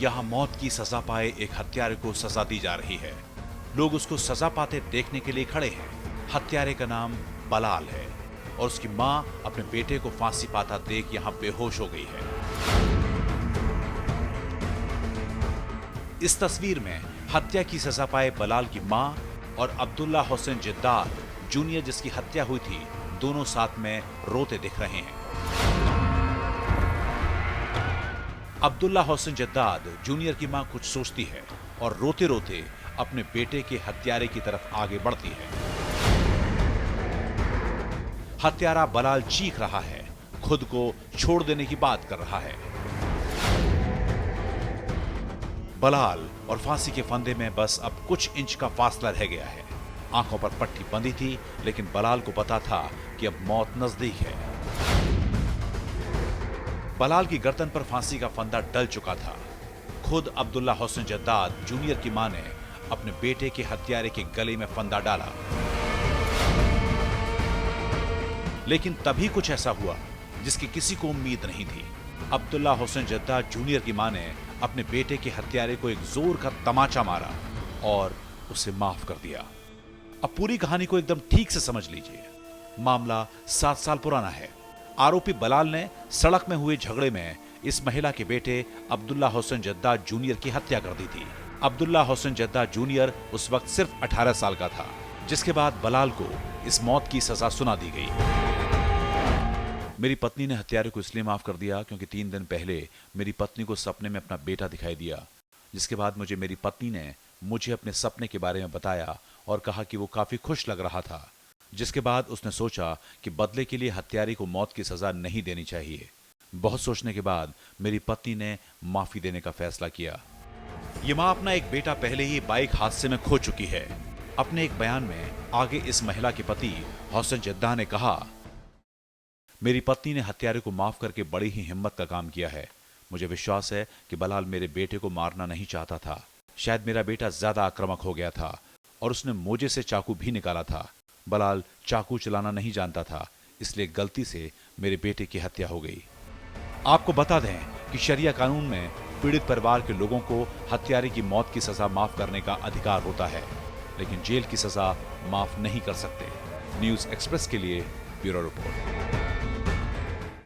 यहाँ मौत की सजा पाए एक हत्यारे को सजा दी जा रही है। लोग उसको सजा पाते देखने के लिए खड़े हैं। हत्यारे का नाम बलाल है और उसकी मां अपने बेटे को फांसी पाता देख यहां बेहोश हो गई है। इस तस्वीर में हत्या की सजा पाए बलाल की मां और अब्दुल्ला हुसैन जद्दाद जूनियर जिसकी हत्या हुई थी, दोनों साथ में रोते दिख रहे हैं। अब्दुल्ला हुसैन जद्दाद जूनियर की मां कुछ सोचती है और रोते रोते अपने बेटे के हत्यारे की तरफ आगे बढ़ती है। हत्यारा बलाल चीख रहा है, खुद को छोड़ देने की बात कर रहा है। बलाल और फांसी के फंदे में बस अब कुछ इंच का फासला रह गया है। आंखों पर पट्टी बंधी थी, लेकिन बलाल को पता था कि अब मौत नजदीक है। बलाल की गर्दन पर फांसी का फंदा डल चुका था। खुद अब्दुल्ला हुसैन जद्दाद जूनियर की मां ने अपने बेटे के हत्यारे के गले में फंदा डाला। लेकिन तभी कुछ ऐसा हुआ जिसकी किसी को उम्मीद नहीं थी। अब्दुल्ला हुसैन जद्दाद जूनियर की मां ने अपने बेटे के हत्यारे को एक जोर का तमाचा मारा और उसे माफ कर दिया। अब पूरी कहानी को एकदम ठीक से समझ लीजिए। मामला 7 साल पुराना है। आरोपी बलाल ने सड़क में हुए झगड़े में इस महिला के बेटे अब्दुल्ला हुसैन जद्दाद जूनियर की हत्या कर दी थी। अब्दुल्ला हुसैन जद्दाद जूनियर उस वक्त सिर्फ 18 साल का था, जिसके बाद बलाल को इस मौत की सजा सुना दी गई। मेरी पत्नी ने हत्यारे को इसलिए माफ कर दिया क्योंकि 3 दिन पहले मेरी पत्नी को सपने में अपना बेटा दिखाई दिया, जिसके बाद मेरी पत्नी ने मुझे अपने सपने के बारे में बताया और कहा कि वो काफी खुश लग रहा था। जिसके बाद उसने सोचा कि बदले के लिए हत्यारे को मौत की सजा नहीं देनी चाहिए। बहुत सोचने के बाद मेरी पत्नी ने माफी देने का फैसला किया। ये मां अपना एक बेटा पहले ही बाइक हादसे में खो चुकी है। अपने एक बयान में आगे इस महिला के पति हुसैन जद्दाद ने कहा, मेरी पत्नी ने हत्यारे को माफ करके बड़ी ही हिम्मत का काम किया है। मुझे विश्वास है कि बलाल मेरे बेटे को मारना नहीं चाहता था। शायद मेरा बेटा ज्यादा आक्रामक हो गया था और उसने मोजे से चाकू भी निकाला था। बलाल चाकू चलाना नहीं जानता था, इसलिए गलती से मेरे बेटे की हत्या हो गई। आपको बता दें कि शरिया कानून में पीड़ित परिवार के लोगों को हत्यारे की मौत की सजा माफ करने का अधिकार होता है, लेकिन जेल की सजा माफ नहीं कर सकते। न्यूज़ एक्सप्रेस के लिए ब्यूरो रिपोर्ट।